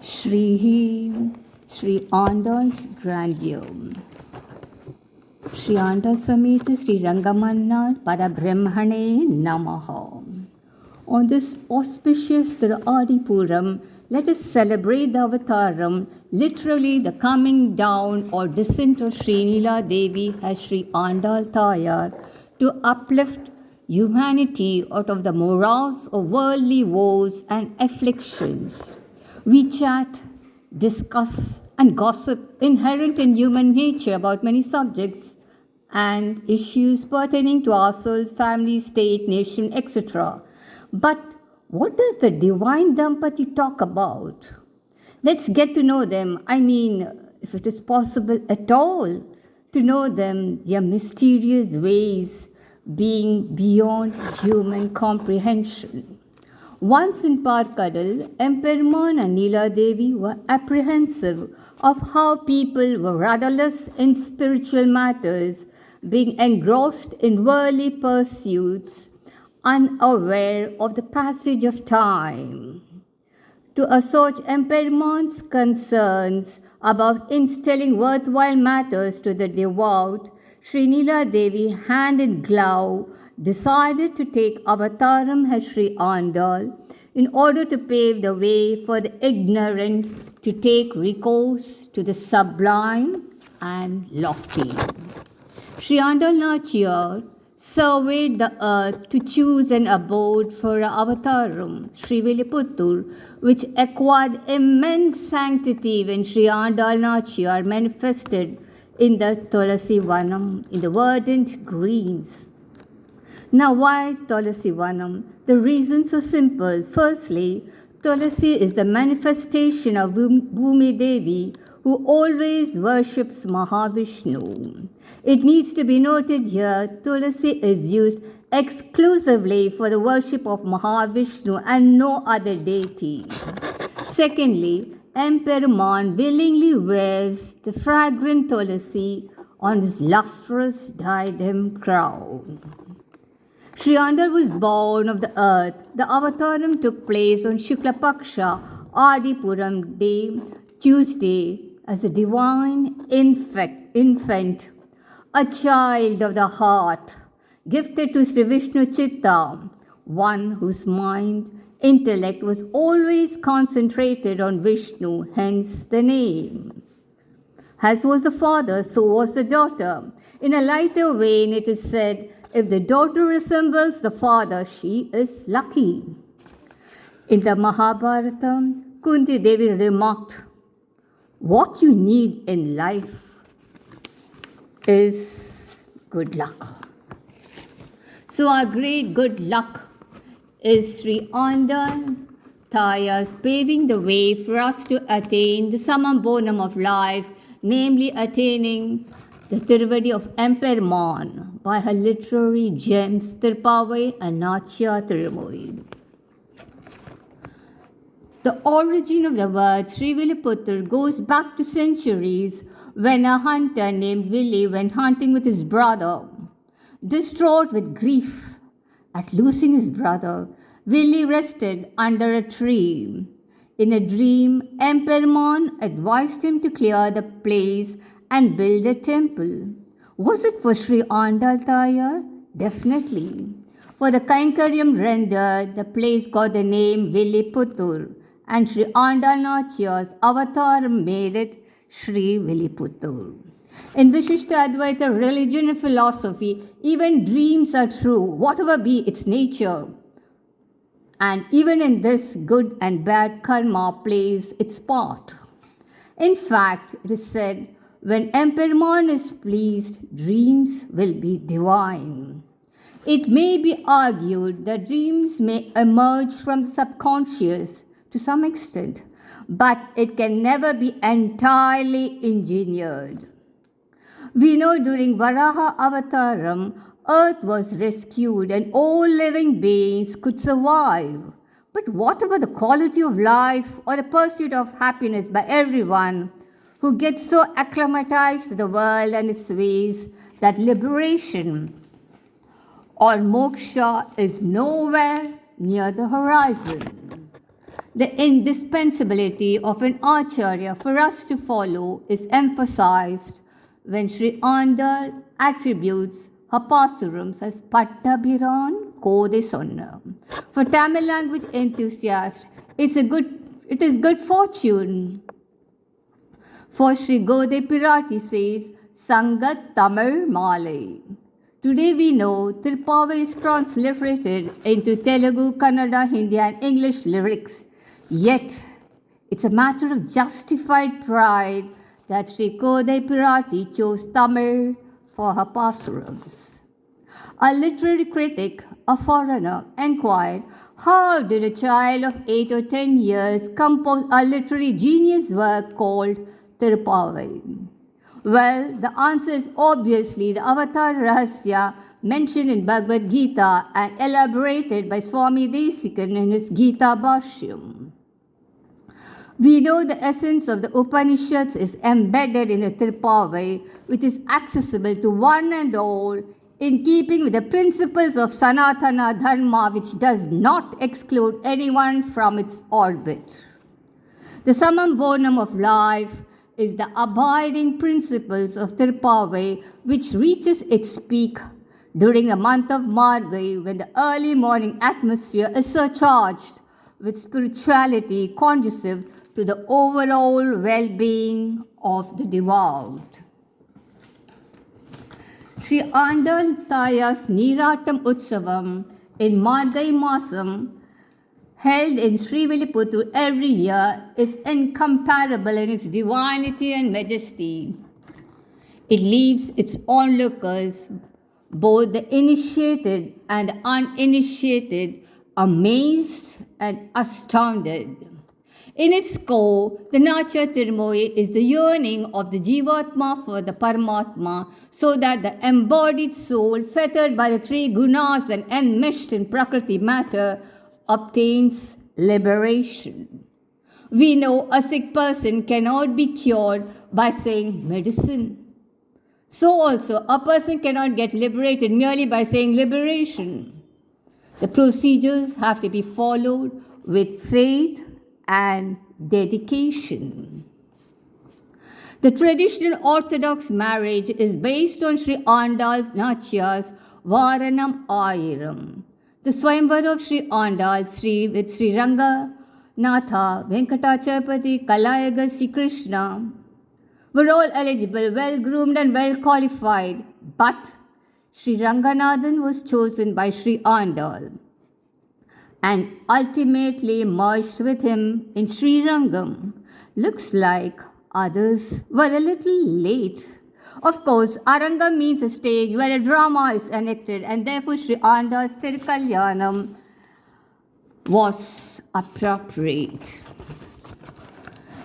Shri Andal's grandeur. Shri Andal Sameta Shri Rangamanna Parabrahmane Namaha. On this auspicious Adipuram, let us celebrate the Avataram, literally the coming down or descent of Sri Nila Devi as Sri Andal Tayar to uplift humanity out of the morass of worldly woes and afflictions. We chat, discuss, and gossip inherent in human nature about many subjects and issues pertaining to ourselves, family, state, nation, etc. But what does the divine Dampati talk about? Let's get to know them. I mean, if it is possible at all, to know them, their mysterious ways being beyond human comprehension. Once in Parkadal, Emperor and Neela Devi were apprehensive of how people were rudderless in spiritual matters, being engrossed in worldly pursuits, unaware of the passage of time. To assuage Emperor's concerns about instilling worthwhile matters to the devout, Sri Neela Devi, hand in glove, decided to take avataram as Sri Andal in order to pave the way for the ignorant to take recourse to the sublime and lofty. Sri Andal Nachiyar surveyed the earth to choose an abode for avataram, Sri Viliputtur, which acquired immense sanctity when Sri Andal Nachiyar manifested in the Tulasi Vanam, in the verdant greens. Now, why Tulasi Vanam? The reasons are simple. Firstly, Tulasi is the manifestation of Bhumi Devi, who always worships Mahavishnu. It needs to be noted here, Tulasi is used exclusively for the worship of Mahavishnu and no other deity. Secondly, Emperor Man willingly wears the fragrant Tulasi on his lustrous diadem crown. Sri Andal was born of the earth. The avataram took place on Shukla Paksha, Adipuram Day, Tuesday, as a divine infant, a child of the heart, gifted to Sri Vishnu Chitta, one whose mind, intellect was always concentrated on Vishnu, hence the name. As was the father, so was the daughter. In a lighter vein, it is said, if the daughter resembles the father, she is lucky. In the Mahabharata, Kunti Devi remarked, what you need in life is good luck. So our great good luck is Sri Andal Tayar's paving the way for us to attain the samambonam of life, namely attaining the Tiruvadi of Emperman by her literary gems Tirpavai and Nachya Tirumoi. The origin of the word Sri Viliputtur goes back to centuries when a hunter named Vili went hunting with his brother. Distraught with grief at losing his brother, Vili rested under a tree. In a dream, Emperman advised him to clear the place and build a temple. Was it for Sri Andal Tayar? Definitely. For the Kainkaryam rendered, the place got the name Viliputtur, and Sri Andal Nachiyar's avatar made it Sri Viliputtur. In Vishishta Advaita religion and philosophy, even dreams are true, whatever be its nature. And even in this, good and bad karma plays its part. In fact, it is said, when Emperman is pleased, dreams will be divine. It may be argued that dreams may emerge from the subconscious to some extent, but it can never be entirely engineered. We know during Varaha Avataram, earth was rescued and all living beings could survive. But what about the quality of life or the pursuit of happiness by everyone who gets so acclimatized to the world and its ways that liberation or moksha is nowhere near the horizon? The indispensability of an acharya for us to follow is emphasized when Sri Andal attributes her pasurams as Pattabhiran Kode Sonna. For Tamil language enthusiasts, it is good fortune. For Sri Gode Pirati says, Sangat Tamil Malay. Today we know Tirupavai is transliterated into Telugu, Kannada, Hindi and English lyrics. Yet, it's a matter of justified pride that Sri Kodai Pirati chose Tamil for her pasurams. A literary critic, a foreigner, inquired, how did a child of 8 or 10 years compose a literary genius work called Tirupavai? Well, the answer is obviously the Avatar Rahasya mentioned in Bhagavad Gita and elaborated by Swami Desikan in his Gita Bhashyam. We know the essence of the Upanishads is embedded in the Tirupavai, which is accessible to one and all in keeping with the principles of Sanatana Dharma, which does not exclude anyone from its orbit. The summum bonum of life is the abiding principles of Tirupavai, which reaches its peak during the month of Margai, when the early morning atmosphere is surcharged with spirituality conducive to the overall well-being of the devout. Sri Andal Taya's Niratam Utsavam in Margai Masam, held in Srivilliputturu every year, is incomparable in its divinity and majesty. It leaves its onlookers, both the initiated and the uninitiated, amazed and astounded. In its core, the Nacha Tirumozhi is the yearning of the Jivatma for the Paramatma, so that the embodied soul, fettered by the three gunas and enmeshed in Prakriti matter, obtains liberation. We know a sick person cannot be cured by saying medicine. So also, a person cannot get liberated merely by saying liberation. The procedures have to be followed with faith and dedication. The traditional Orthodox marriage is based on Sri Andal Nachya's Varanam Ayiram. The Swayamvar of Sri Andal with Sri Ranganatha, Venkatacharpati, Kalayaga, Sri Krishna were all eligible, well-groomed and well-qualified, but Sri Ranganathan was chosen by Sri Andal and ultimately merged with him in Sri Rangam. Looks like others were a little late. Of course, Aranga means a stage where a drama is enacted, and therefore Sri Andal's Tirukalyanam was appropriate.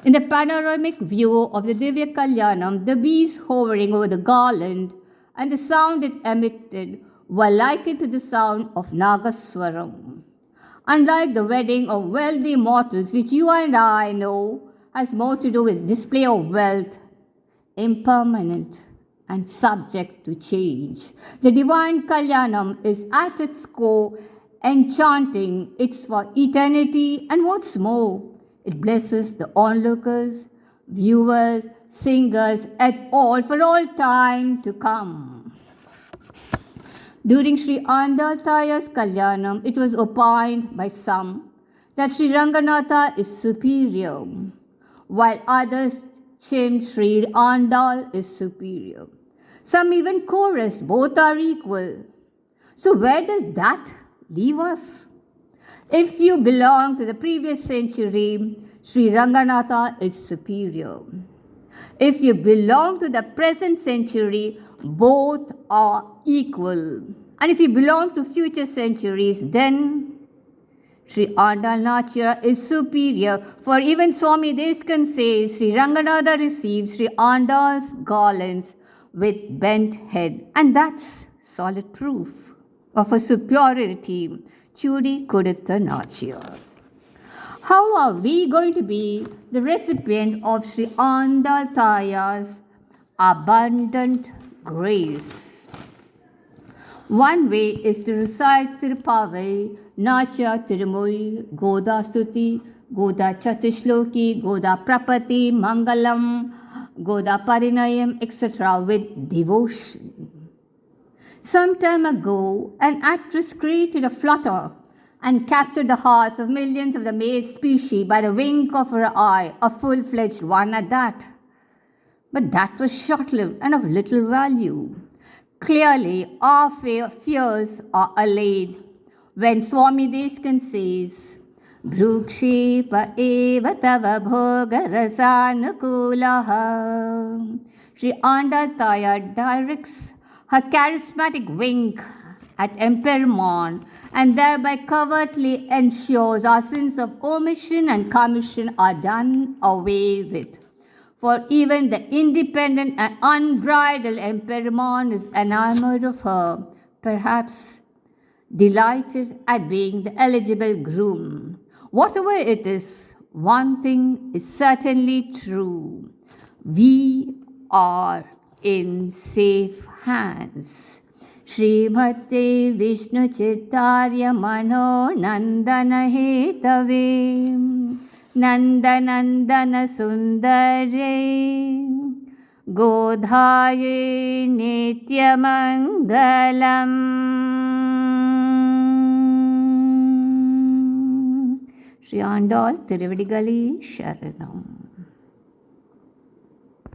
In the panoramic view of the Divya Kalyanam, the bees hovering over the garland and the sound it emitted were likened to the sound of Nagaswaram. Unlike the wedding of wealthy mortals, which you and I know has more to do with display of wealth, impermanent and subject to change, the divine Kalyanam is at its core enchanting. It's for eternity, and what's more, it blesses the onlookers, viewers, singers, et al. For all time to come. During Sri Andal Taya's Kalyanam, it was opined by some that Sri Ranganatha is superior, while others chimed Sri Andal is superior. Some even chorused, both are equal. So where does that leave us? If you belong to the previous century, Sri Ranganatha is superior. If you belong to the present century, both are equal. And if you belong to future centuries, then Sri Andal Nachya is superior. For even Swami Desikan says, Sri Ranganatha receives Sri Andal's garlands with bent head. And that's solid proof of a superiority. Chudi Kuditha Nachya. How are we going to be the recipient of Sri Andal Taya's abundant grace? One way is to recite Tirupavai, Nachya, Tirumozhi, Godastuti, Goda Chatushloki, Goda Prapati, Mangalam, Goda Parinayam, etc. with devotion. Some time ago, an actress created a flutter and captured the hearts of millions of the male species by the wink of her eye, a full-fledged one at that. But that was short-lived and of little value. Clearly, our fears are allayed when Swami Deskan says, Bhrukshepa eva tava bhoga rasanukulaha. Sri Andal directs her charismatic wink at Emperor Mon and thereby covertly ensures our sins of omission and commission are done away with. For even the independent and unbridled Emperor Mon is enamored of her, perhaps delighted at being the eligible groom. Whatever it is, one thing is certainly true. We are in safe hands. Srimate Vishnu Chittarya Mano Nandana Hetave Nandanandana Sundare Godhaye Nityamangalam. Sri Andal Tiruvadigalai Sharanam.